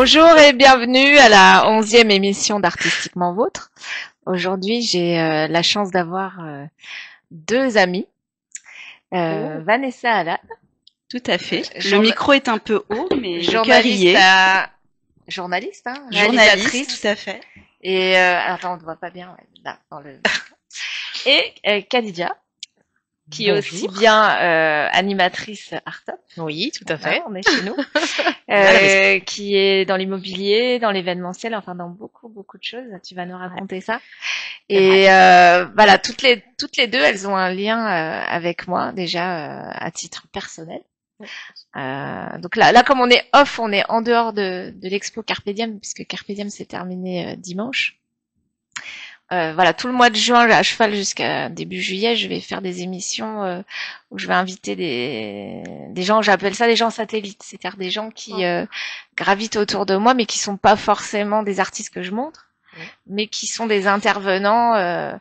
Bonjour et bienvenue à la 11e émission d'Artistiquement Vôtre. Aujourd'hui, j'ai la chance d'avoir deux amis, Vanessa Alade. Tout à fait. Le micro est un peu haut, mais journaliste, journaliste, hein, réalisatrice. Tout à fait. Et attends, on ne voit pas bien. Ouais, là, dans le... Et Khadija, qui est aussi bien animatrice Art-Up. Oui, tout à fait. Hein, on est chez nous. Qui est dans l'immobilier, dans l'événementiel, enfin dans beaucoup de choses. Tu vas nous raconter ça. Et voilà, toutes les deux, elles ont un lien avec moi déjà à titre personnel. Donc là, comme on est off, on est en dehors de l'expo Carpe Diem, puisque Carpe Diem s'est terminé dimanche. Voilà, tout le mois de juin, à cheval jusqu'à début juillet, je vais faire des émissions où je vais inviter des gens, j'appelle ça des gens satellites, c'est-à-dire des gens qui gravitent autour de moi, mais qui sont pas forcément des artistes que je montre, mais qui sont des intervenants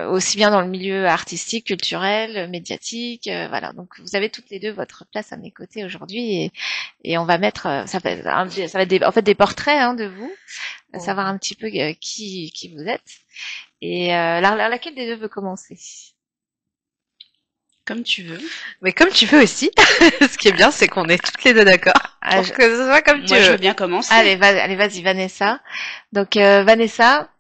aussi bien dans le milieu artistique, culturel, médiatique, voilà. Donc vous avez toutes les deux votre place à mes côtés aujourd'hui et on va mettre ça va être en fait des portraits de vous, savoir un petit peu qui vous êtes. Et laquelle des deux veut commencer? Comme tu veux. Mais comme tu veux aussi. Ce qui est bien, c'est qu'on est toutes les deux d'accord. Que ce soit comme tu veux. Moi, je veux bien commencer. Allez, vas-y, Vanessa. Donc, Vanessa,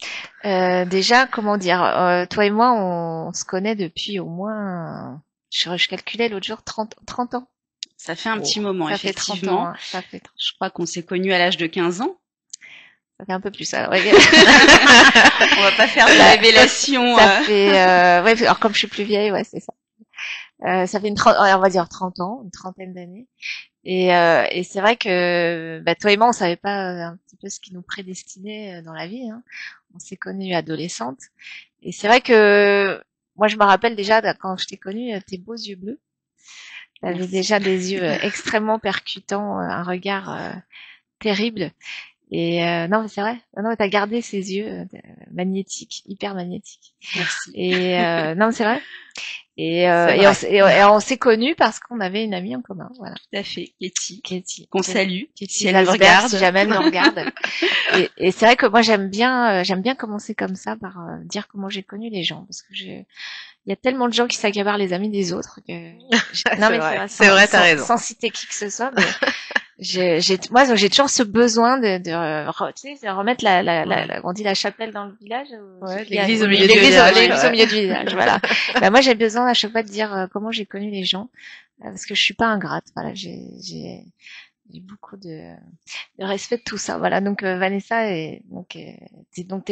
déjà, comment dire, toi et moi, on se connaît depuis au moins, je calculais l'autre jour, 30 ans. Ça fait un petit moment, ça effectivement. Fait 30 ans, hein, ça fait 30. Je crois qu'on s'est connus à l'âge de 15 ans. Ça fait un peu plus, alors. On va pas faire de révélation. Ça fait, ouais, alors comme je suis plus vieille, ouais, c'est ça. Ça fait on va dire 30 ans, une trentaine d'années. Et c'est vrai que toi et moi, on savait pas un petit peu ce qui nous prédestinait dans la vie. Hein. On s'est connus adolescentes. Et c'est vrai que moi, je me rappelle déjà quand je t'ai connue, tes beaux yeux bleus. T'avais déjà des yeux extrêmement percutants, un regard terrible. Et non, mais c'est vrai. Non, t'as gardé ces yeux magnétiques, hyper magnétiques. Merci. Et non, mais c'est vrai. Et on s'est connus parce qu'on avait une amie en commun, voilà. Tout à fait, Katie. Qu'on salue. Si elle nous regarde. Si jamais elle nous regarde. Et c'est vrai que moi j'aime bien commencer comme ça par dire comment j'ai connu les gens, parce que il y a tellement de gens qui s'accaparent les amis des autres que. Non mais c'est vrai, t'as raison. Sans citer qui que ce soit, mais moi j'ai toujours ce besoin de remettre on dit la chapelle dans le village, l'église au milieu du village. L'église au milieu du village, voilà. Moi j'ai besoin à chaque fois de dire comment j'ai connu les gens, parce que je suis pas ingrate, voilà, j'ai beaucoup de respect de tout ça, voilà. Donc Vanessa t'es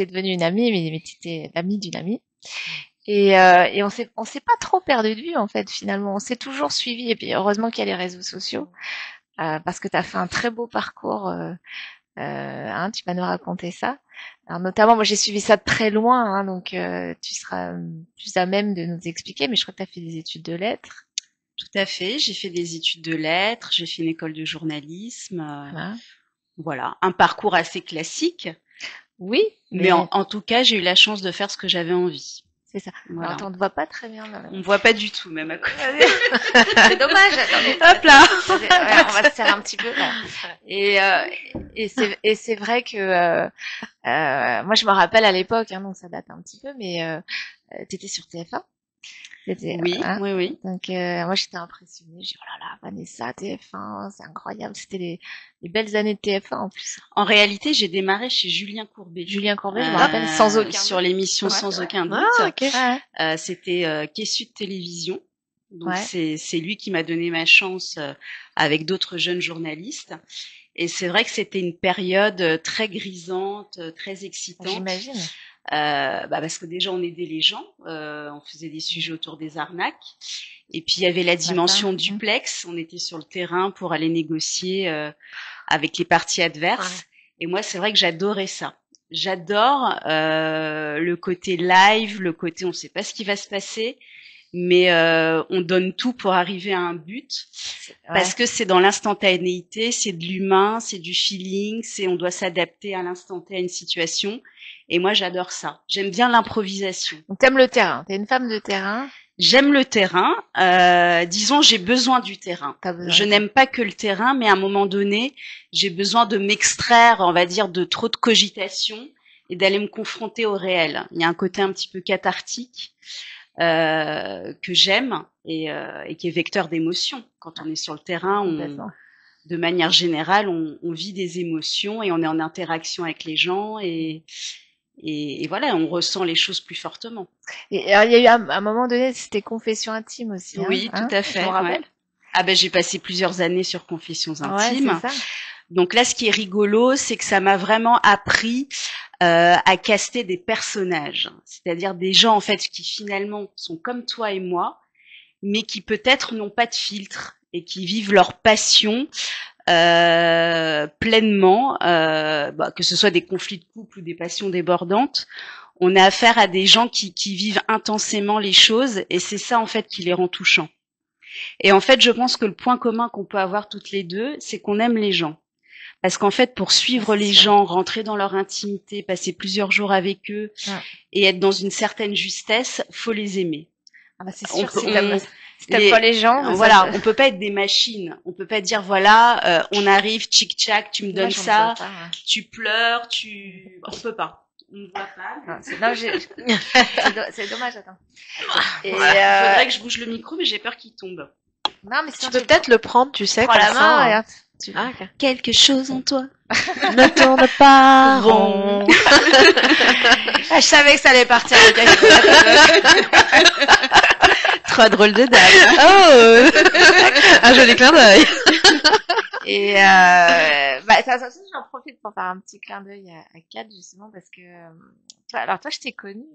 devenue une amie, mais t'étais l'amie d'une amie. Et on s'est pas trop perdu de vue en fait, finalement. On s'est toujours suivi, et puis heureusement qu'il y a les réseaux sociaux. Parce que tu as fait un très beau parcours, tu vas nous raconter ça. Alors notamment, moi j'ai suivi ça de très loin, donc tu seras plus à même de nous expliquer, mais je crois que tu as fait des études de lettres. Tout à fait, j'ai fait des études de lettres, j'ai fait une école de journalisme, voilà, un parcours assez classique. Oui, mais en tout cas, j'ai eu la chance de faire ce que j'avais envie. C'est ça. Voilà. Alors, on ne voit pas très bien. Là. On ne voit pas du tout, même à côté. C'est dommage. Attendez, hop là. On va se serrer un petit peu. Là. Et c'est vrai que moi, je me rappelle à l'époque, donc ça date un petit peu, mais t'étais sur TF1. Oui. Donc moi, j'étais impressionnée. J'ai dit, oh là là, Vanessa, TF1, c'est incroyable. C'était les belles années de TF1 en plus. En réalité, j'ai démarré chez Julien Courbet. Julien Courbet, je me rappelle, sans aucun sur l'émission Sans aucun doute. Okay. C'était Sud Télévision. Donc c'est lui qui m'a donné ma chance avec d'autres jeunes journalistes. Et c'est vrai que c'était une période très grisante, très excitante. J'imagine. Parce que déjà on aidait les gens, on faisait des sujets autour des arnaques, et puis il y avait la dimension duplex, on était sur le terrain pour aller négocier avec les parties adverses, et moi c'est vrai que j'adorais ça. J'adore le côté live, le côté on sait pas ce qui va se passer, mais on donne tout pour arriver à un but, parce que c'est dans l'instantanéité, c'est de l'humain, c'est du feeling, on doit s'adapter à l'instant T à une situation. Et moi, j'adore ça. J'aime bien l'improvisation. Donc, t'aimes le terrain. T'es une femme de terrain. J'aime le terrain. Disons, j'ai besoin du terrain. Je n'aime pas que le terrain, mais à un moment donné, j'ai besoin de m'extraire, on va dire, de trop de cogitation et d'aller me confronter au réel. Il y a un côté un petit peu cathartique que j'aime et qui est vecteur d'émotions. Quand on est sur le terrain, de manière générale, on vit des émotions et on est en interaction avec les gens et voilà, on ressent les choses plus fortement. Et alors, il y a eu un moment donné, c'était Confessions intimes aussi. Oui, tout à fait. Je me rappelle. Ah ben, j'ai passé plusieurs années sur Confessions intimes. Ouais, c'est ça. Donc là, ce qui est rigolo, c'est que ça m'a vraiment appris à caster des personnages, c'est-à-dire des gens en fait qui finalement sont comme toi et moi, mais qui peut-être n'ont pas de filtre et qui vivent leur passion pleinement, que ce soit des conflits de couple ou des passions débordantes. On a affaire à des gens qui vivent intensément les choses et c'est ça en fait qui les rend touchants. Et en fait, je pense que le point commun qu'on peut avoir toutes les deux, c'est qu'on aime les gens. Parce qu'en fait, pour suivre les gens, rentrer dans leur intimité, passer plusieurs jours avec eux et être dans une certaine justesse, faut les aimer. Ah bah c'est sûr, si t'aimes pas les gens, voilà, on peut pas être des machines. On peut pas dire voilà, on arrive, tchic-tchac, tu me donnes ça, tu pleures, on peut pas. On ne voit pas. C'est dommage, attends. Et faudrait que je bouge le micro, mais j'ai peur qu'il tombe. Non, mais tu peux peut-être le prendre, tu sais, prends comme la main, ça. regarde. Okay. Quelque chose en toi ne tourne pas rond. Je savais que ça allait partir. Trop drôle de dame. Oh, un joli clin d'œil. Et j'en profite pour faire un petit clin d'œil à Kat justement parce que toi je t'ai connue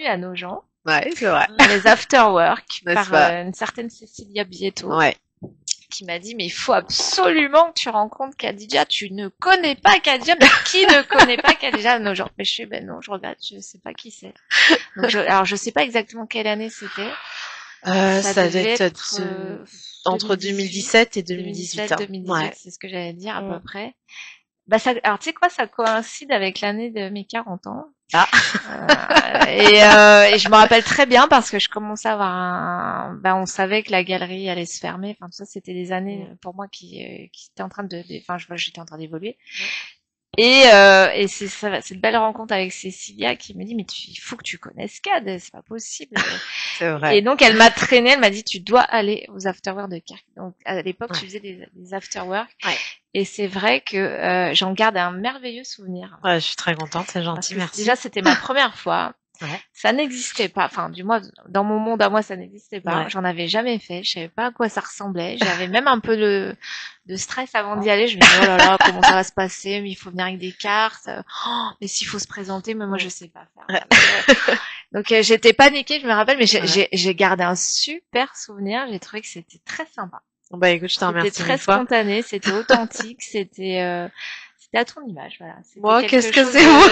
à Nogent. Ouais, c'est vrai. Les afterwork par une certaine Cécilia Bietto. Ouais. Qui m'a dit mais il faut absolument que tu rencontres Khadija, tu ne connais pas Khadija, mais qui ne connaît pas Khadija? Non, genre, mais je suis non, je regrette, je sais pas qui c'est. Donc alors je sais pas exactement quelle année c'était. Ça devait être entre 2017 et 2018. 2018, ouais. C'est ce que j'allais dire à peu près. Bah alors tu sais quoi, ça coïncide avec l'année de mes 40 ans. Ah. Et je me rappelle très bien parce que je commençais à avoir on savait que la galerie allait se fermer. Enfin, tout ça, c'était des années pour moi qui étaient en train j'étais en train d'évoluer. Et c'est ça, cette belle rencontre avec Cécilia qui me dit mais il faut que tu connaisses Cad, c'est pas possible. C'est vrai. Et donc elle m'a traînée, elle m'a dit tu dois aller aux afterwork de Kirk. Donc à l'époque tu faisais des afterwork. Ouais. Et c'est vrai que j'en garde un merveilleux souvenir. Ouais, je suis très contente, c'est gentil, merci. Déjà c'était ma première fois. Ouais. Ça n'existait pas, enfin du moins dans mon monde à moi ça n'existait pas. Ouais. J'en avais jamais fait, je savais pas à quoi ça ressemblait. J'avais même un peu de stress avant d'y aller. Je me disais oh là là comment ça va se passer, mais il faut venir avec des cartes. Mais s'il faut se présenter, mais moi je sais pas faire. Donc j'étais paniquée, je me rappelle, mais j'ai gardé un super souvenir. J'ai trouvé que c'était très sympa. Bah écoute, je t'en remercie. C'était très spontané, c'était authentique, c'était à ton image, voilà. Moi, qu'est-ce que c'est moi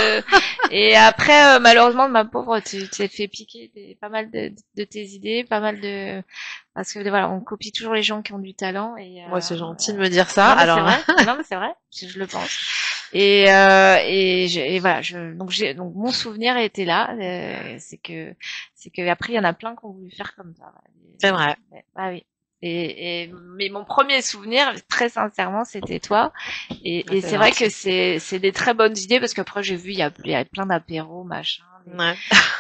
Et après, malheureusement, ma pauvre, tu t'es fait piquer pas mal de tes idées, pas mal de... Parce que voilà, on copie toujours les gens qui ont du talent. Et moi, c'est gentil de me dire ça. Non, mais alors, c'est vrai. Non, mais c'est vrai, je le pense. Et voilà, donc mon souvenir était là. C'est que après, il y en a plein qui ont voulu faire comme ça. C'est vrai. Ah oui. Mais mon premier souvenir, très sincèrement, c'était toi. Et c'est vrai que c'est des très bonnes idées parce qu'après j'ai vu il y a plein d'apéros, machin,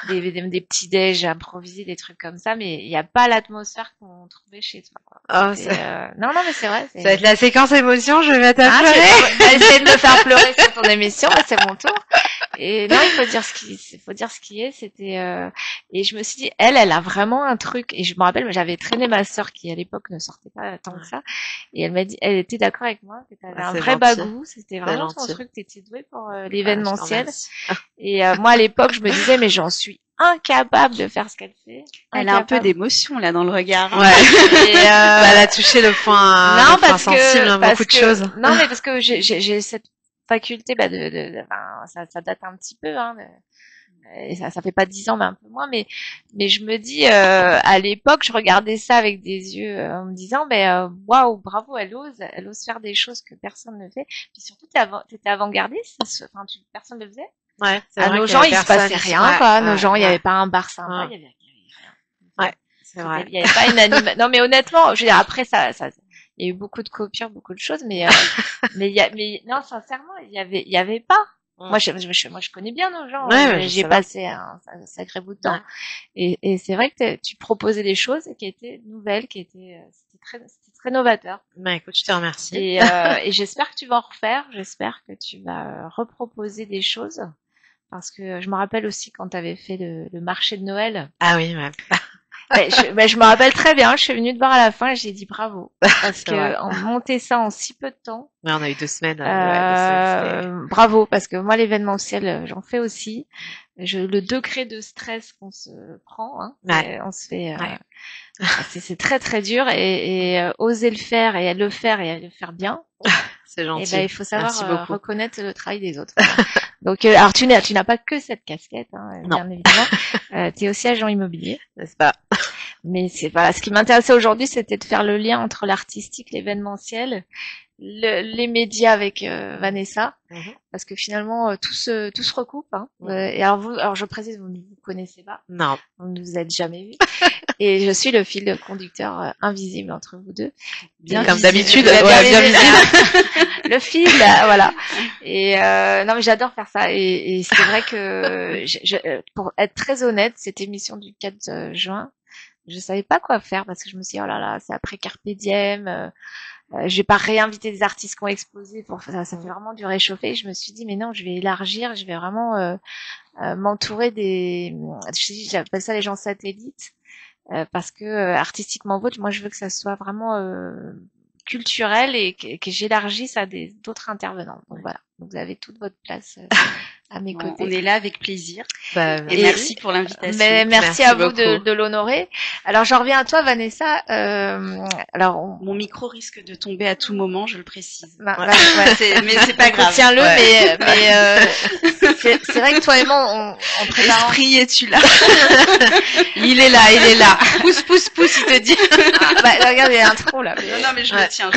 des petits déj improvisés, des trucs comme ça, mais il n'y a pas l'atmosphère qu'on trouvait chez toi, quoi. Oh, non, mais c'est vrai. Ça va être la séquence émotion, je vais mettre à pleurer. Tu vas essayer de me faire pleurer sur ton émission, mais c'est mon tour. Et non, il faut dire ce qui est, c'était et je me suis dit elle a vraiment un truc et je me rappelle j'avais traîné ma sœur qui à l'époque ne sortait pas tant que ça et elle m'a dit elle était d'accord avec moi que t'avais un vrai bagou, c'était vraiment ton truc, t'étais douée pour l'événementiel. Et moi à l'époque je me disais mais j'en suis incapable de faire ce qu'elle fait. Elle a un peu d'émotion là dans le regard. Ouais. Et elle a touché le point sensible à beaucoup de choses. Non mais parce que j'ai cette faculté ça date un petit peu et ça fait pas 10 ans mais un peu moins mais je me dis à l'époque je regardais ça avec des yeux en me disant waouh bravo elle ose faire des choses que personne ne fait puis surtout t'étais avant-gardiste personne ne le faisait. Ouais, à nos gens il se passait rien quoi à nos gens il y avait pas un bar sympa il y avait C'est vrai. Il y avait pas une animation. Non, mais honnêtement, je veux dire, après ça, il y a eu beaucoup de coupures, beaucoup de choses, mais non, sincèrement, il y avait pas. Moi, je connais bien nos gens. Ouais, j'ai passé un sacré bout de temps. Ouais. Et c'est vrai que tu proposais des choses qui étaient nouvelles, c'était très novateur. Bah, écoute, je te remercie. Et j'espère que tu vas en refaire. J'espère que tu vas reproposer des choses. Parce que je me rappelle aussi quand tu avais fait le marché de Noël. Ah oui, ouais. Je me rappelle très bien, je suis venue te voir à la fin et j'ai dit bravo. Parce que on montait ça en si peu de temps. Ouais, on a eu 2 semaines. Bravo, parce que moi, l'événementiel, j'en fais aussi. Le degré de stress qu'on se prend, hein, on se fait... c'est très très dur et oser le faire et le faire bien. C'est gentil. Et ben, il faut savoir reconnaître le travail des autres. Donc, alors tu n'as pas que cette casquette, hein, bien évidemment. Tu es aussi agent immobilier, n'est-ce pas? Mais c'est ce qui m'intéressait aujourd'hui, c'était de faire le lien entre l'artistique, l'événementiel, les médias avec Vanessa, parce que finalement tout se recoupe. Hein. Et alors je précise, vous ne vous connaissez pas, non, vous ne vous êtes jamais vus, et je suis le fil conducteur invisible entre vous deux, bien comme d'habitude, bien visible. Le fil, voilà. Et non mais j'adore faire ça, et c'est vrai que pour être très honnête, cette émission du 4 juin, je savais pas quoi faire parce que je me suis dit, oh là là, c'est après Carpe Diem. Je vais pas réinviter des artistes qui ont exposé pour ça fait vraiment du réchauffé. Je me suis dit mais non, je vais élargir, je vais vraiment m'entourer j'appelle ça les gens satellites parce que artistiquement vôtre, moi je veux que ça soit vraiment culturel et que j'élargisse à d'autres intervenants. Donc voilà, donc vous avez toute votre place à mes côtés. On est là avec plaisir. Et merci pour l'invitation. Mais merci à vous de l'honorer. Alors j'en reviens à toi, Vanessa. Alors mon micro risque de tomber à tout moment, je le précise. Mais c'est pas grave. Tiens-le, mais c'est vrai que toi et moi, on prépare. Esprit, es-tu là? Il est là. Pousse, il te dit. Regarde, il y a un trou là. Non, mais je le tiens.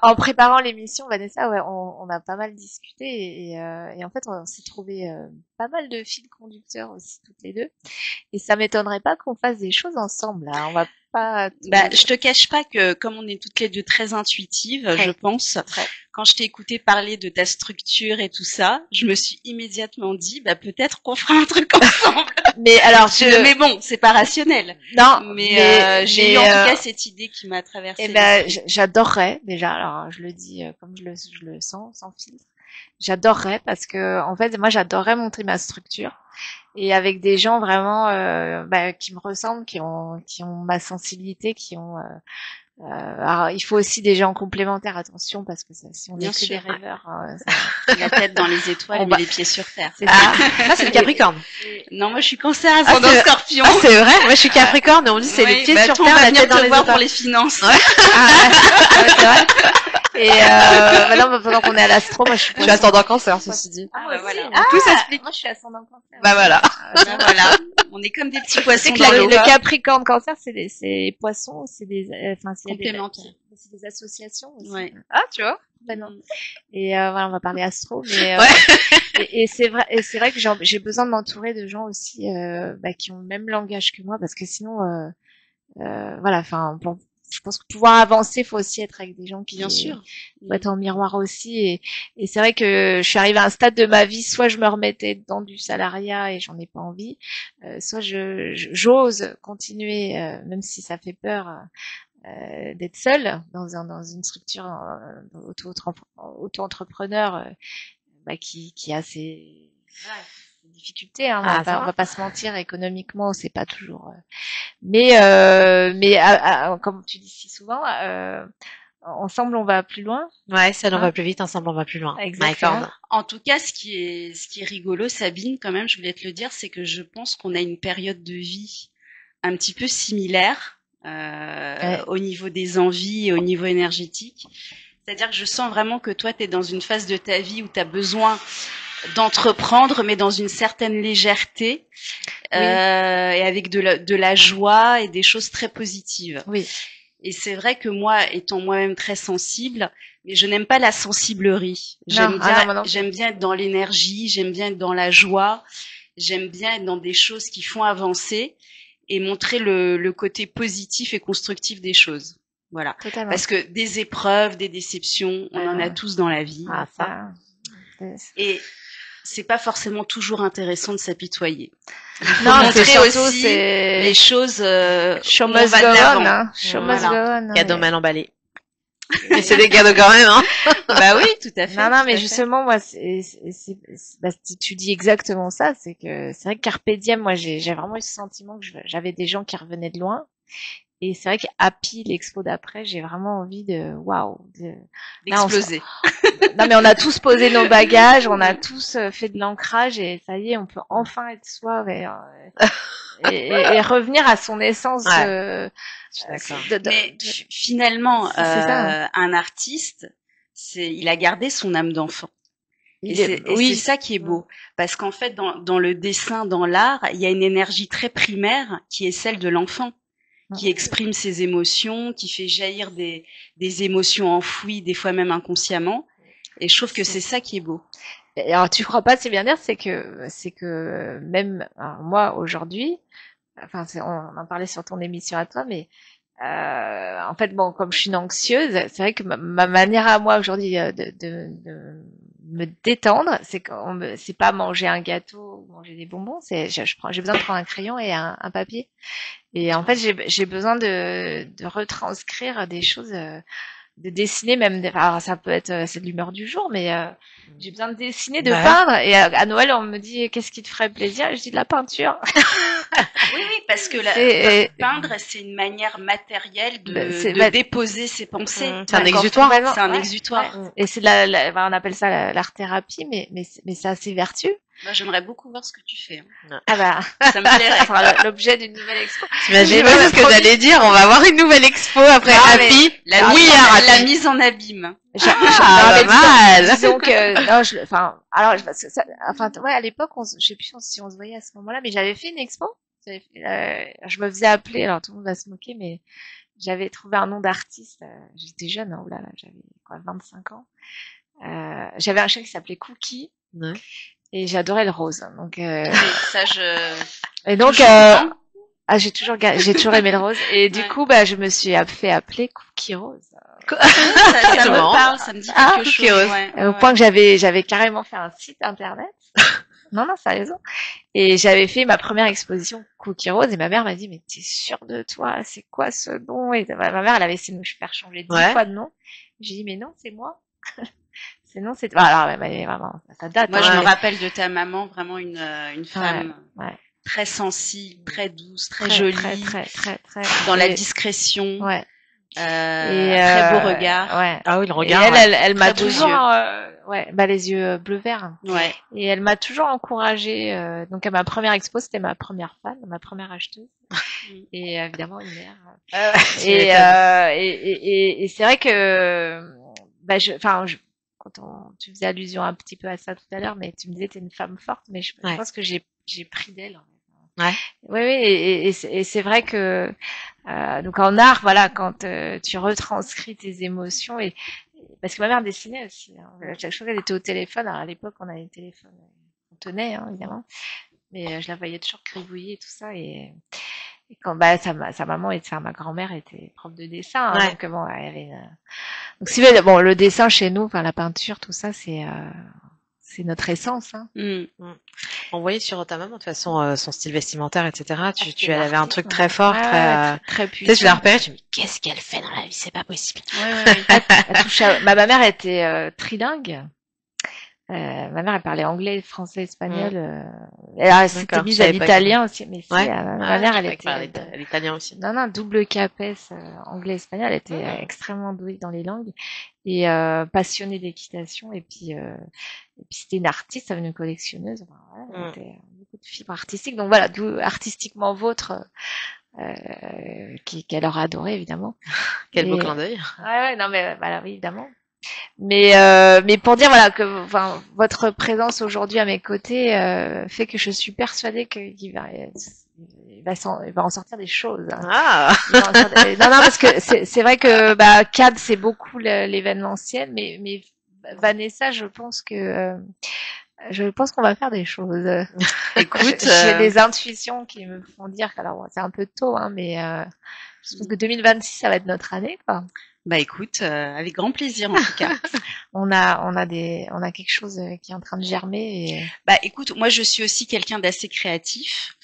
En préparant l'émission, Vanessa, on a pas mal discuté et en fait, on s'est trouvé pas mal de fils conducteurs aussi toutes les deux. Et ça m'étonnerait pas qu'on fasse des choses ensemble. Là. On va pas. Je te cache pas que comme on est toutes les deux très intuitives, je pense. Quand je t'ai écouté parler de ta structure et tout ça, je me suis immédiatement dit, peut-être qu'on fera un truc ensemble. Mais bon, c'est pas rationnel. Non. Mais j'ai eu en tout cas cette idée qui m'a traversée. J'adorerais déjà. Alors je le dis comme je le sens, sans filtre. J'adorerais parce que en fait moi j'adorerais montrer ma structure et avec des gens vraiment qui me ressemblent, qui ont ma sensibilité, qui ont alors il faut aussi des gens complémentaires, attention, parce que si on est que des rêveurs, la tête dans les étoiles mais les pieds sur terre. C'est ça. Là c'est le Capricorne. Non, moi je suis Cancer ascendant Scorpion. C'est vrai, moi je suis Capricorne et on dit c'est les pieds sur terre, la tête dans les étoiles. Pour les finances. C'est vrai. Et maintenant, pendant qu'on est à l'astro, moi je suis ascendant Cancer, ceci dit. Voilà. Tout s'explique. Moi je suis ascendant Cancer. Voilà. Voilà. On est comme des petits poissons dans l'eau. Le Capricorne Cancer, c'est poissons, c'est des complémentaires. C'est des associations aussi. Ouais. Ah, tu vois. Non. Et voilà, on va parler astro, mais et c'est vrai que j'ai besoin de m'entourer de gens aussi qui ont le même langage que moi, parce que sinon voilà, enfin je pense que pour pouvoir avancer, il faut aussi être avec des gens qui faut être en miroir aussi. Et c'est vrai que je suis arrivée à un stade de ma vie, soit je me remettais dans du salariat et j'en ai pas envie, soit j'ose continuer, même si ça fait peur, d'être seule dans une structure auto-entrepreneur qui a ses difficultés, hein, on va pas se mentir, économiquement c'est pas toujours mais comme tu dis si souvent ensemble on va plus loin. Ouais, seul on va plus vite, ensemble on va plus loin. Exactement. En tout cas, ce qui est rigolo, Sabine, quand même, je voulais te le dire, c'est que je pense qu'on a une période de vie un petit peu similaire au niveau des envies et au niveau énergétique. C'est-à-dire que je sens vraiment que toi, tu es dans une phase de ta vie où tu as besoin d'entreprendre, mais dans une certaine légèreté, et avec de la joie et des choses très positives. Oui. Et c'est vrai que moi, étant moi-même très sensible, mais je n'aime pas la sensiblerie. J'aime bien être dans l'énergie, j'aime bien être dans la joie, j'aime bien être dans des choses qui font avancer. et montrer le côté positif et constructif des choses. Voilà. Totalement. Parce que des épreuves, des déceptions, on en a tous dans la vie. Ah, ça. Et c'est pas forcément toujours intéressant de s'apitoyer. Non, montrer surtout, aussi les choses show où on must va go de on, l'avant. hein. Show must go on. Cadeau mal emballé. Mais c'est des cadeaux quand même, hein. Bah oui, tout à fait. Non, tout mais à justement, moi, tu dis exactement ça. C'est vrai que Carpe Diem, moi, j'ai vraiment eu ce sentiment que j'avais des gens qui revenaient de loin. Et c'est vrai qu'Happy, l'expo d'après, j'ai vraiment envie d'exploser. Non, mais on a tous posé nos bagages, on a tous fait de l'ancrage et ça y est, on peut enfin être soi et revenir à son essence. Ouais. Mais finalement, un artiste, il a gardé son âme d'enfant. Et c'est ça qui est beau, parce qu'en fait, dans le dessin, dans l'art, il y a une énergie très primaire qui est celle de l'enfant, qui exprime ses émotions, qui fait jaillir des émotions enfouies, des fois même inconsciemment. Et je trouve que c'est ça qui est beau. Alors, tu crois pas, c'est bien dire, c'est que même moi aujourd'hui, enfin, on en parlait sur ton émission à toi, mais en fait, bon, comme je suis une anxieuse, c'est vrai que ma manière à moi aujourd'hui de me détendre, c'est pas manger un gâteau ou manger des bonbons, j'ai besoin de prendre un crayon et un papier. Et en fait, j'ai besoin de retranscrire des choses, de dessiner même. Alors ça peut être c'est de l'humeur du jour, mais j'ai besoin de dessiner, de peindre. Et à Noël, on me dit qu'est-ce qui te ferait plaisir et je dis de la peinture. Oui, parce que peindre, c'est une manière matérielle de déposer ses pensées. C'est un exutoire. C'est un exutoire. Ouais. Et c'est on appelle ça l'art-thérapie, mais c'est assez vertueux. Bah, j'aimerais beaucoup voir ce que tu fais. Ah bah, ça me plairait. Ça sera l'objet d'une nouvelle expo. T'imagines pas ce que j'allais dire, on va avoir une nouvelle expo après Happy. La mise en abîme. Pas mal. Disons que, à l'époque, je sais plus si on se voyait à ce moment-là, mais j'avais fait une expo. Je me faisais appeler, alors tout le monde va se moquer, mais j'avais trouvé un nom d'artiste. J'étais jeune, hein, oulala, j'avais 25 ans. J'avais un chien qui s'appelait Cookie. Ouais. Et j'adorais le rose. Donc, et donc, j'ai toujours aimé le rose. Et du coup, je me suis fait appeler Cookie Rose. Ça me parle, ça me dit quelque chose. Au point que j'avais carrément fait un site internet. Non, sérieusement. Et j'avais fait ma première exposition Cookie Rose et ma mère m'a dit, mais t'es sûre de toi? C'est quoi ce nom? Et ma mère, elle avait essayé de me faire changer 10 fois de nom. J'ai dit, mais non, c'est moi. Sinon, c'est alors vraiment ça date. Moi, je me rappelle de ta maman, vraiment une femme très sensible, très douce, très jolie, très dans la discrétion. Ouais. Très beau regard. Ouais. Ah oui, le regard. Et elle m'a toujours les yeux bleu-vert. Ouais. Et elle m'a toujours encouragée donc à ma première expo, c'était ma première fan, ma première acheteuse. Et évidemment une mère. Et c'est vrai que tu faisais allusion un petit peu à ça tout à l'heure, mais tu me disais t'es une femme forte, mais je pense que j'ai pris d'elle. Oui, et c'est vrai que donc en art, voilà, quand tu retranscris tes émotions parce que ma mère dessinait aussi. Hein. Chaque fois qu'elle était au téléphone, alors à l'époque on avait le téléphone, on tenait évidemment, mais je la voyais toujours gribouiller et tout ça et quand sa maman ma grand-mère était prof de dessin, hein, donc bon, il y avait donc si le dessin chez nous, la peinture, tout ça, c'est notre essence. Hein. On voyait sur ta maman de toute façon son style vestimentaire, etc. Tu avais un truc très fort, très puissant. Tu sais, je l'ai repéré, je me dis qu'est-ce qu'elle fait dans la vie, c'est pas possible. Ma mère était trilingue. Ma mère, elle parlait anglais, français, espagnol. Elle s'était mise à l'italien aussi, mais ma mère, elle était l'italien aussi. Non, double capes anglais, espagnol. Elle était extrêmement douée dans les langues et passionnée d'équitation. Et puis c'était une artiste, ça venait une collectionneuse. Enfin, elle était beaucoup de fibres artistiques. Donc voilà, d'où artistiquement vôtre. Qu'elle aura adoré évidemment. Quel beau clin d'œil. Ouais, non mais voilà, oui, évidemment. Mais pour dire voilà que votre présence aujourd'hui à mes côtés fait que je suis persuadée qu'il va en sortir des choses. Ah. Non parce que c'est vrai que CAD c'est beaucoup l'événementiel, mais Vanessa, je pense que Je pense qu'on va faire des choses. Écoute, j'ai des intuitions qui me font dire que, alors c'est un peu tôt, hein, mais je pense que 2026 ça va être notre année, quoi. Bah écoute, avec grand plaisir en tout cas. on a quelque chose qui est en train de germer. Et... Bah écoute, moi je suis aussi quelqu'un d'assez créatif.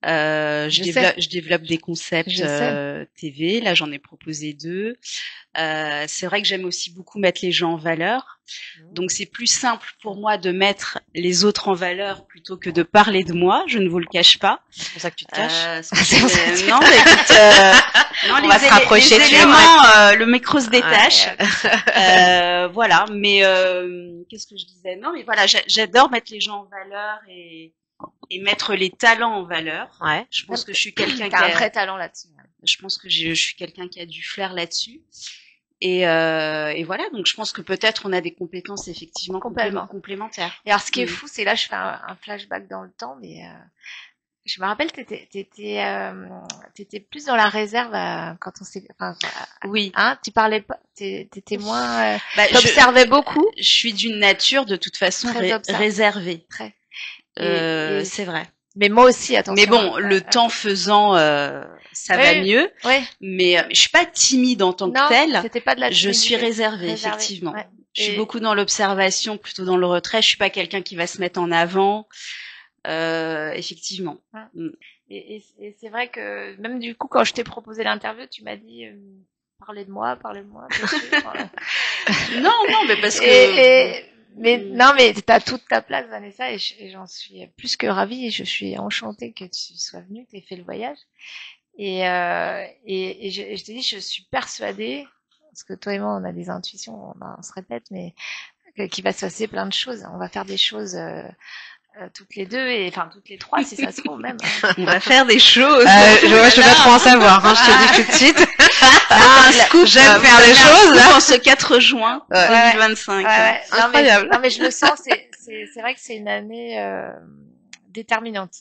Je développe des concepts TV. Là, j'en ai proposé 2. C'est vrai que j'aime aussi beaucoup mettre les gens en valeur. Donc, c'est plus simple pour moi de mettre les autres en valeur plutôt que de parler de moi. Je ne vous le cache pas. C'est pour ça que tu te caches. Non, mais écoute, on va se rapprocher. Les éléments, le micro se détache. Voilà. Mais qu'est-ce que je disais? Non, mais voilà, j'adore mettre les gens en valeur et mettre les talents en valeur. Ouais. Je pense que je suis quelqu'un qui a un vrai talent là-dessus. Je pense que je suis quelqu'un qui a du flair là-dessus. Et voilà, donc je pense que peut-être on a des compétences effectivement complémentaires. Et alors ce qui est fou, c'est là je fais un flashback dans le temps, mais je me rappelle t'étais plus dans la réserve quand on s'est oui, hein, tu parlais pas, t'étais moins t'observais beaucoup. Je suis d'une nature de toute façon réservée. Très. C'est vrai. Mais moi aussi, attention. Mais bon, le temps faisant, ça va mieux. Ouais. Mais je suis pas timide en tant que telle. C'était pas de la je suis réservée, effectivement. Ouais. Je suis beaucoup dans l'observation, plutôt dans le retrait. Je suis pas quelqu'un qui va se mettre en avant. Effectivement. Et c'est vrai que même du coup, quand je t'ai proposé l'interview, tu m'as dit parlez de moi. Non, mais parce que. Mais non, mais t'as toute ta place, Vanessa, et j'en suis plus que ravie. Je suis enchantée que tu sois venue, que t'aies fait le voyage. Et je te dis, je suis persuadée, parce que toi et moi, on a des intuitions, on se répète, mais qu'il va se passer plein de choses. On va faire des choses toutes les deux, et enfin toutes les trois, si ça se trouve même. On va faire des choses. Je peux pas trop en savoir, hein, je te dis tout de suite. J'aime faire des choses. En ce 4 juin 2025. Incroyable. Non mais je le sens, c'est vrai que c'est une année déterminante.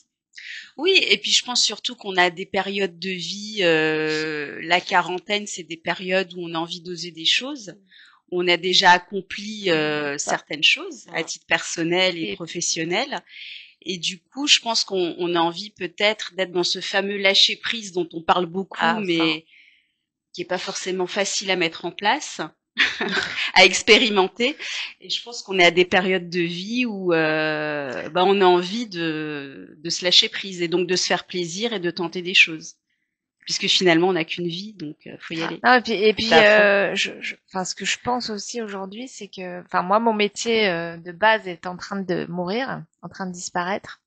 Oui, et puis je pense surtout qu'on a des périodes de vie, la quarantaine, c'est des périodes où on a envie d'oser des choses. On a déjà accompli certaines choses à titre personnel et professionnel. Et du coup, je pense qu'on a envie peut-être d'être dans ce fameux lâcher-prise dont on parle beaucoup, mais qui est pas forcément facile à mettre en place, à expérimenter. Et je pense qu'on est à des périodes de vie où on a envie de se lâcher prise et donc de se faire plaisir et de tenter des choses. Puisque finalement on n'a qu'une vie, donc faut y aller. Non, et puis ce que je pense aussi aujourd'hui, c'est que, moi mon métier de base est en train de mourir, en train de disparaître.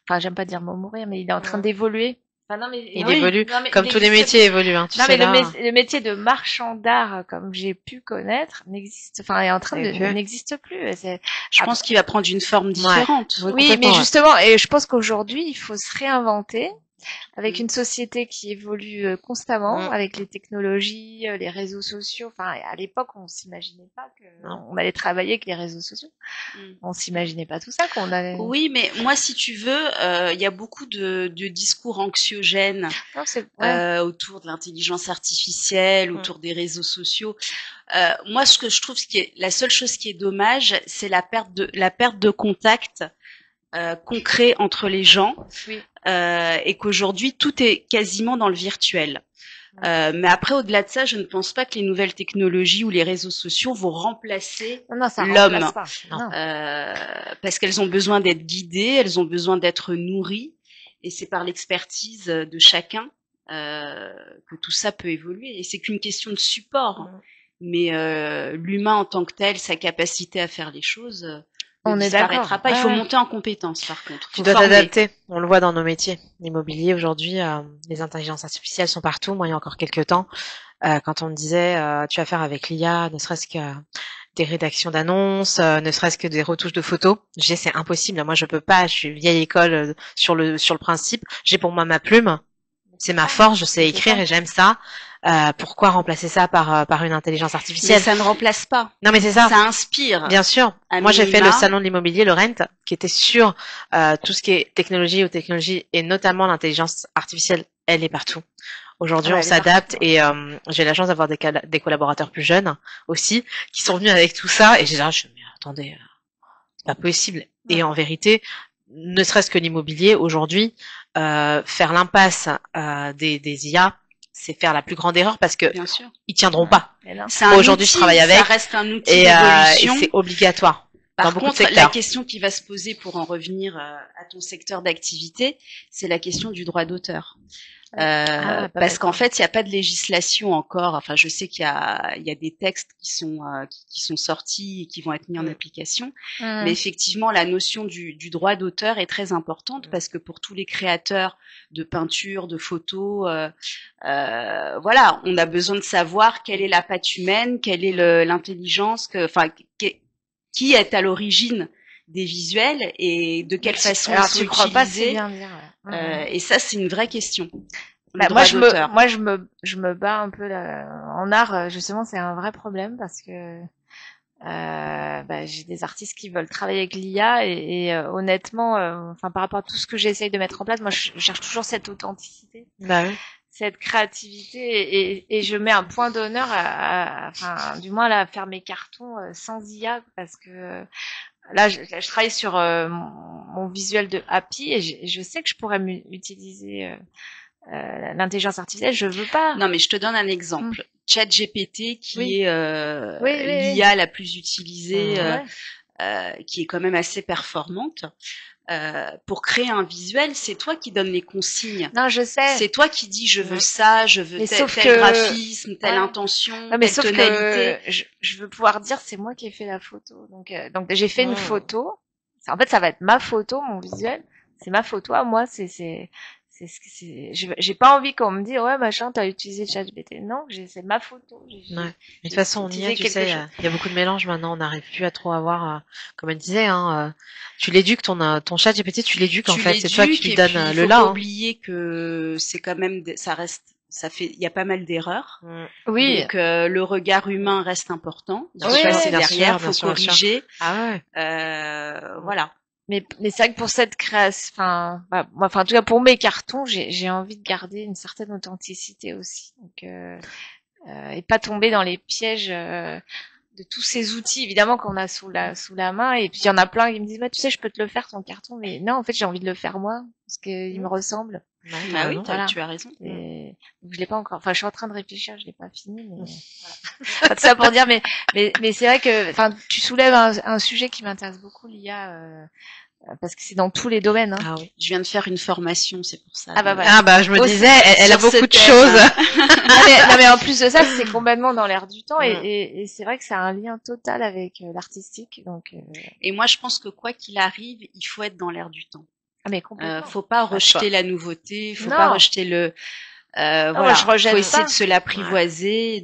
Enfin, j'aime pas dire mourir, mais il est en train d'évoluer. Il évolue, comme tous les métiers évoluent. Hein, le métier de marchand d'art, comme j'ai pu connaître, n'existe plus. Je pense qu'il va prendre une forme différente. Oui, mais justement, et je pense qu'aujourd'hui, il faut se réinventer. Avec une société qui évolue constamment, avec les technologies, les réseaux sociaux. Enfin, à l'époque, on s'imaginait pas qu'on allait travailler avec les réseaux sociaux. On s'imaginait pas tout ça qu'on allait. Oui, mais moi, si tu veux, il y a beaucoup de discours anxiogènes autour de l'intelligence artificielle, autour des réseaux sociaux. Moi, ce que je trouve, la seule chose qui est dommage, c'est la perte de contact concret entre les gens. Oui. Et qu'aujourd'hui tout est quasiment dans le virtuel. Mais après, au-delà de ça, je ne pense pas que les nouvelles technologies ou les réseaux sociaux vont remplacer l'homme, parce qu'elles ont besoin d'être guidées, elles ont besoin d'être nourries, et c'est par l'expertise de chacun que tout ça peut évoluer. Et c'est qu'une question de support, mais l'humain en tant que tel, sa capacité à faire les choses. On ne disparaîtra pas. Il faut monter en compétences, par contre. Tu dois t'adapter. On le voit dans nos métiers. L'immobilier, aujourd'hui, les intelligences artificielles sont partout. Moi, il y a encore quelques temps, quand on me disait, tu vas faire avec l'IA, ne serait-ce que des rédactions d'annonces, ne serait-ce que des retouches de photos. C'est impossible. Moi, je peux pas. Je suis vieille école sur le principe. J'ai pour moi ma plume. C'est ma force. Je sais écrire et j'aime ça. Pourquoi remplacer ça par une intelligence artificielle? Mais ça ne remplace pas. Non, mais c'est ça. Ça inspire. Bien sûr. Moi, j'ai fait le salon de l'immobilier, le Rent, qui était sur tout ce qui est technologie ou technologie, et notamment l'intelligence artificielle. Elle est partout. Aujourd'hui, on s'adapte et j'ai la chance d'avoir des collaborateurs plus jeunes aussi qui sont venus avec tout ça. Et j'ai dit, mais attendez, c'est pas possible. Et en vérité, ne serait-ce que l'immobilier aujourd'hui, faire l'impasse des IA, c'est faire la plus grande erreur parce que ils tiendront pas. Moi, aujourd'hui, je travaille avec. Ça reste un outil d'évolution. Et c'est obligatoire. Par contre, la question qui va se poser pour en revenir à ton secteur d'activité, c'est la question du droit d'auteur. Parce qu'en fait, il n'y a pas de législation encore. Enfin, je sais qu'il y a des textes qui sont sortis et qui vont être mis en application. Mais effectivement, la notion du droit d'auteur est très importante parce que pour tous les créateurs de peinture, de photos, voilà, on a besoin de savoir quelle est la patte humaine, quelle est l'intelligence, qui est à l'origine des visuels et de quelle façon ils sont utilisés. Et ça, c'est une vraie question. Moi, je me bats un peu en art. Justement, c'est un vrai problème parce que j'ai des artistes qui veulent travailler avec l'IA et honnêtement, par rapport à tout ce que j'essaye de mettre en place, moi, je cherche toujours cette authenticité. Cette créativité et je mets un point d'honneur du moins à faire mes cartons sans IA parce que là je travaille sur mon visuel de Happy et je sais que je pourrais utiliser l'intelligence artificielle, je veux pas. Non mais je te donne un exemple. ChatGPT qui est l'IA la plus utilisée qui est quand même assez performante. Pour créer un visuel, c'est toi qui donnes les consignes. Non, je sais. C'est toi qui dis je veux ça, je veux tel graphisme, telle intention, telle tonalité. Je veux pouvoir dire c'est moi qui ai fait la photo. Donc j'ai fait une photo. En fait, ça va être ma photo, mon visuel. C'est ma photo à moi. J'ai pas envie qu'on me dise ouais machin t'as utilisé ChatGPT. Non, c'est ma photo. Mais de toute façon on y est, tu sais, il y a beaucoup de mélange maintenant, on n'arrive plus à trop avoir comme elle disait tu l'éduques ton ChatGPT, tu l'éduques en fait, c'est toi qui lui donnes le là. Il faut pas oublier que c'est quand même il y a pas mal d'erreurs. Oui. Donc le regard humain reste important. Il faut passer derrière, faut corriger. Voilà. Mais c'est vrai que pour cette création, moi, en tout cas pour mes cartons, j'ai envie de garder une certaine authenticité aussi, donc et pas tomber dans les pièges de tous ces outils évidemment qu'on a sous la main. Et puis il y en a plein qui me disent tu sais je peux te le faire ton carton, mais non en fait j'ai envie de le faire moi parce qu'il me ressemble. Ah oui, tu as raison. Et donc, je l'ai pas encore. Enfin, je suis en train de réfléchir, je l'ai pas fini. Mais voilà. Tout ça pour dire, mais c'est vrai que, tu soulèves un sujet qui m'intéresse beaucoup, l'IA, parce que c'est dans tous les domaines. Ah oui. Je viens de faire une formation, c'est pour ça. Je me disais, elle a beaucoup de choses. non, mais en plus de ça, c'est complètement dans l'air du temps, et c'est vrai que ça a un lien total avec l'artistique. Donc. Et moi, je pense que quoi qu'il arrive, il faut être dans l'air du temps. Mais complètement. Faut pas rejeter la nouveauté, faut pas rejeter voilà, faut essayer de se l'apprivoiser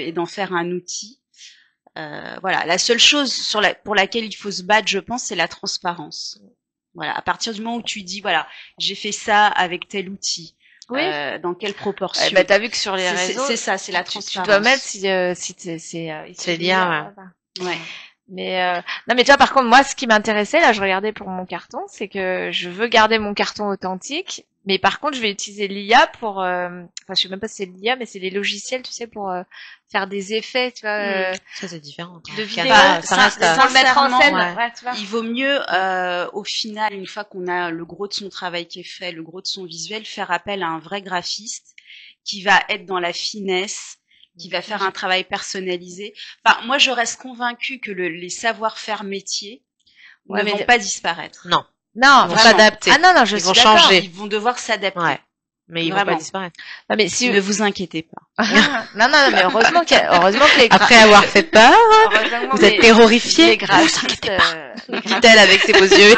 et d'en faire un outil. Voilà, la seule chose pour laquelle il faut se battre, je pense, c'est la transparence. Voilà, à partir du moment où tu dis voilà, j'ai fait ça avec tel outil. Dans quelle proportion. T'as vu que sur les réseaux, c'est ça, c'est la transparence. Tu dois mettre c'est lié. Ouais. Mais non, mais tu vois, par contre, moi, ce qui m'intéressait, là, je regardais pour mon carton, c'est que je veux garder mon carton authentique, mais par contre, je vais utiliser l'IA pour, je sais même pas si c'est l'IA, mais c'est les logiciels, tu sais, pour faire des effets, tu vois. Ça, c'est différent. De vidéo, ça reste sans le mettre en scène. Ouais, tu vois. Il vaut mieux, au final, une fois qu'on a le gros de son travail qui est fait, le gros de son visuel, faire appel à un vrai graphiste qui va être dans la finesse, qui va faire un travail personnalisé. Enfin, moi, je reste convaincue que les savoir-faire métiers ne vont pas disparaître. Non, ils vont s'adapter. Ah non, ils vont changer. Ils vont devoir s'adapter. Ouais. Mais ils vont pas disparaître. Non, mais ne vous inquiétez pas. non, mais heureusement que après avoir fait peur, vous êtes terrorifiés. Les graphistes, dit-elle avec ses beaux yeux.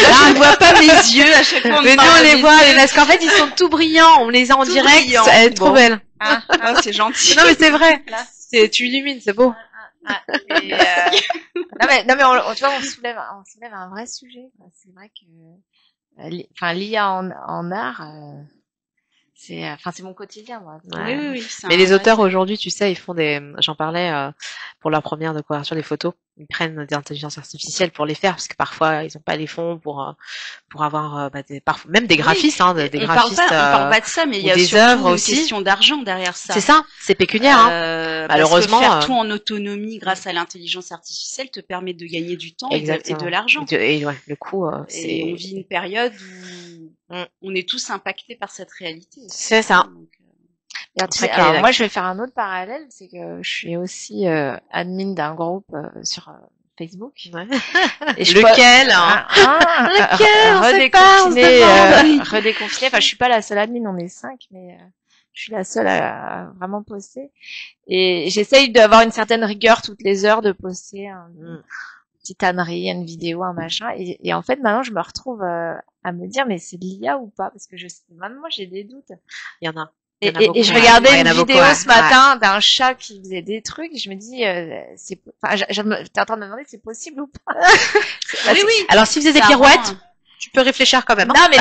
Là, on ne voit pas mes yeux à chaque fois. Mais nous, on les voit, parce qu'en fait, ils sont tout brillants. On les a en direct. Elle est trop belle. C'est gentil. Non, mais c'est vrai. Tu illumines, c'est beau. Non, mais tu vois, on soulève un vrai sujet. C'est vrai que, l'IA en art, c'est mon quotidien, moi. Ouais. Oui. Mais les auteurs aujourd'hui, tu sais, ils font j'en parlais pour leur première de couverture des photos. Ils prennent des intelligences artificielles pour les faire parce que parfois ils n'ont pas les fonds pour avoir parfois même des graphistes, des graphistes. On parle pas de ça, mais il y a des surtout œuvres une aussi. question d'argent derrière ça. C'est ça, c'est pécuniaire. Malheureusement, parce que faire tout en autonomie grâce à l'intelligence artificielle te permet de gagner du temps et de l'argent. Et ouais, le coup, et on vit une période où on est tous impactés par cette réalité. C'est ça. Donc, alors moi, je vais faire un autre parallèle, c'est que je suis aussi admin d'un groupe sur Facebook. Ouais. Et lequel redéconfiner. Enfin, je suis pas la seule admin, on est 5, mais je suis la seule à vraiment poster. Et j'essaye d'avoir une certaine rigueur toutes les heures de poster une petite ânerie, une vidéo, un machin. Et en fait, maintenant, je me retrouve à me dire, mais c'est de l'IA ou pas? Parce que maintenant, j'ai des doutes. Il y en a. Et je regardais une vidéo ce matin d'un chat qui faisait des trucs et je me dis, t'es en train de me demander si c'est possible ou pas. Oui. Alors, s'il faisait des pirouettes, tu peux réfléchir quand même. Non, mais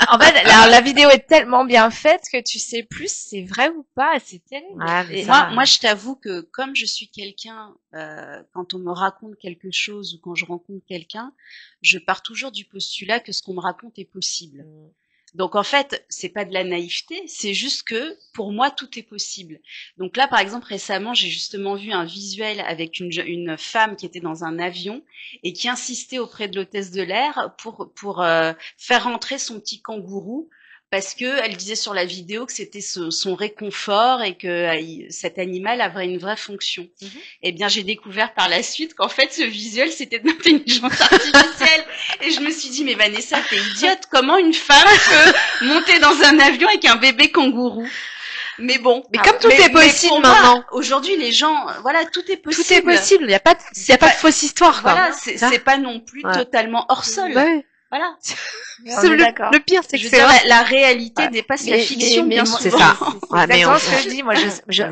en fait, la vidéo est tellement bien faite que tu sais plus si c'est vrai ou pas. C'est terrible. Et moi, je t'avoue que comme je suis quelqu'un, quand on me raconte quelque chose ou quand je rencontre quelqu'un, je pars toujours du postulat que ce qu'on me raconte est possible. Donc en fait, c'est pas de la naïveté, c'est juste que pour moi tout est possible. Donc là, par exemple, récemment, j'ai justement vu un visuel avec une femme qui était dans un avion et qui insistait auprès de l'hôtesse de l'air pour faire rentrer son petit kangourou parce que elle disait sur la vidéo que c'était son réconfort et que cet animal avait une vraie fonction. Eh bien, j'ai découvert par la suite qu'en fait, ce visuel, c'était de l'intelligence artificielle. Et je me suis dit, mais Vanessa, t'es idiote. Comment une femme peut monter dans un avion avec un bébé kangourou? Mais bon. Mais comme tout est possible maintenant. Aujourd'hui, les gens, voilà, tout est possible. Tout est possible. Il y a pas de fausse histoire, quoi. Voilà, c'est pas non plus totalement hors sol. Ouais. Voilà. Le pire, c'est que la réalité dépasse la fiction, bien souvent. C'est ça. C'est exactement ce que je dis. Moi,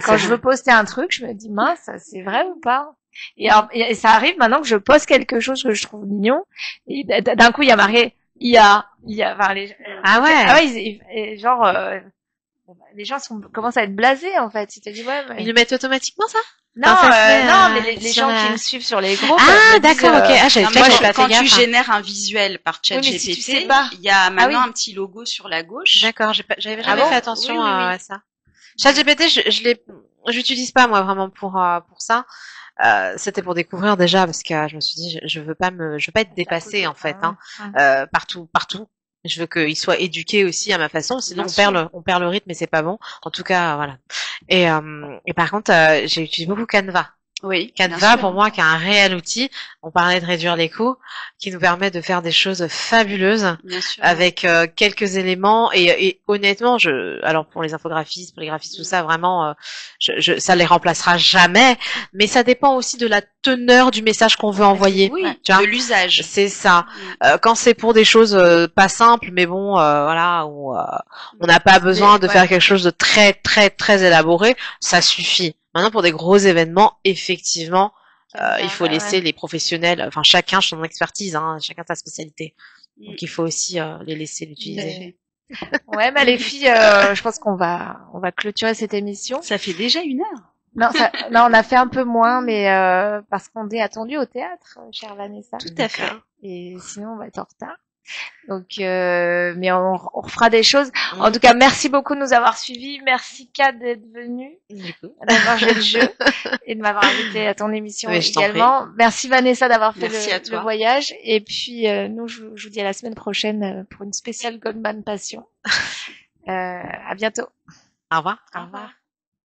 quand je veux poster un truc, je me dis, mince, c'est vrai ou pas? Et ça arrive maintenant que je poste quelque chose que je trouve mignon, et d'un coup, il y a marqué IA, enfin, genre, les gens commencent à être blasés, en fait. Ils te disent, ouais, mais... Ils le mettent automatiquement, ça? Non, mais les gens qui me suivent sur les groupes. Ah, d'accord, ok. Quand tu génères un visuel par ChatGPT, il y a maintenant un petit logo sur la gauche. D'accord, j'avais jamais fait attention à ça. ChatGPT, j'utilise pas, moi, vraiment pour ça. C'était pour découvrir déjà, parce que je me suis dit, je veux pas être dépassée, en fait, partout. Je veux qu'il soit éduqué aussi à ma façon, sinon on perd le rythme et c'est pas bon. En tout cas, voilà. Et par contre, j'ai utilisé beaucoup Canva. Oui. Canva, pour moi, qui est un réel outil. On parlait de réduire les coûts, qui nous permet de faire des choses fabuleuses avec quelques éléments. Et honnêtement, alors pour les infographistes, pour les graphistes, tout ça, vraiment, ça les remplacera jamais. Mais ça dépend aussi de la teneur du message qu'on veut envoyer. Oui, de l'usage. C'est ça. Quand c'est pour des choses pas simples, mais bon, voilà, où on n'a pas besoin de faire quelque chose de très, très, très élaboré, ça suffit. Maintenant, pour des gros événements, effectivement, il faut laisser les professionnels, enfin chacun son expertise, chacun sa spécialité. Donc il faut aussi les laisser l'utiliser. Ouais, bah les filles, je pense qu'on va clôturer cette émission. Ça fait déjà 1 heure. Non, on a fait un peu moins, mais parce qu'on est attendu au théâtre, chère Vanessa. Tout à fait. Et sinon, on va être en retard. Donc, mais on refera des choses. En tout cas, merci beaucoup de nous avoir suivis. Merci Kat d'être venue, d'avoir joué le jeu et de m'avoir invité à ton émission également. Merci Vanessa d'avoir fait le voyage. Et puis, nous, je vous dis à la semaine prochaine pour une spéciale Goldman Passion. À bientôt. Au revoir. Au revoir.